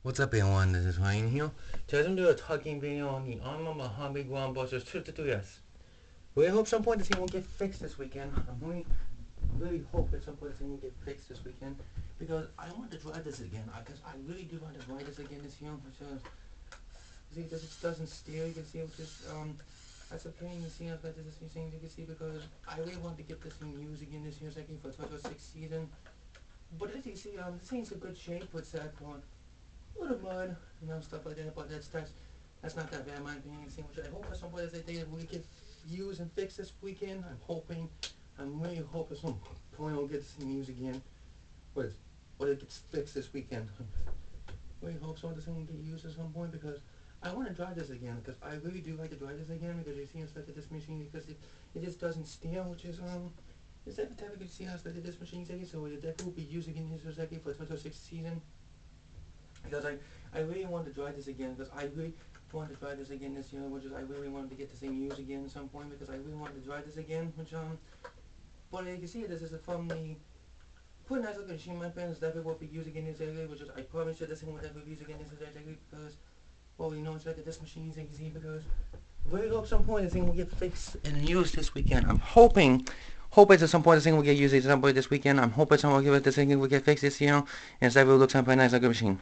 What's up everyone, this is Ryan here. Today I'm doing a talking video on the Arrma mojave grom brushless 2-3S. We hope some point this thing will get fixed this weekend. I'm really hope at some point this thing will get fixed this weekend because I want to try this again. Because I really do want to try this again this year. Because see, this doesn't steer. You can see which is that's a pain. You see, I've got this thing you can see because I really want to get this thing used again this year, second for 2006 season. But as you see, this thing's in good shape. What's that one? A little mud, stuff like that, but that's not that bad in my opinion. Which I hope at some point they will get used and fixed this weekend. I'm really hoping some point will get this thing used again. But it gets fixed this weekend. I really hope so this thing will get used at some point because I want to drive this again because I really do like to drive this again because you see stuff at this machine because it just doesn't steer, which is that type of see how stuff at this machine so it definitely will be used again this second for 2006 season. Because I really want to try this again because I really want to try this again this year, which is I really wanted to get this thing used again at some point because I really wanted to try this again, which but you can see this is from the pretty nice looking machine. My friends definitely will be used again this area, which is I promise you this thing will definitely be used again this area because well it's like this machine as you can see because I really hope some point this thing will get fixed and used this weekend. I'm hoping at some point this thing will get used at some point this weekend. I'm hoping some point this thing will get fixed this year and it's definitely will look something nice like a machine.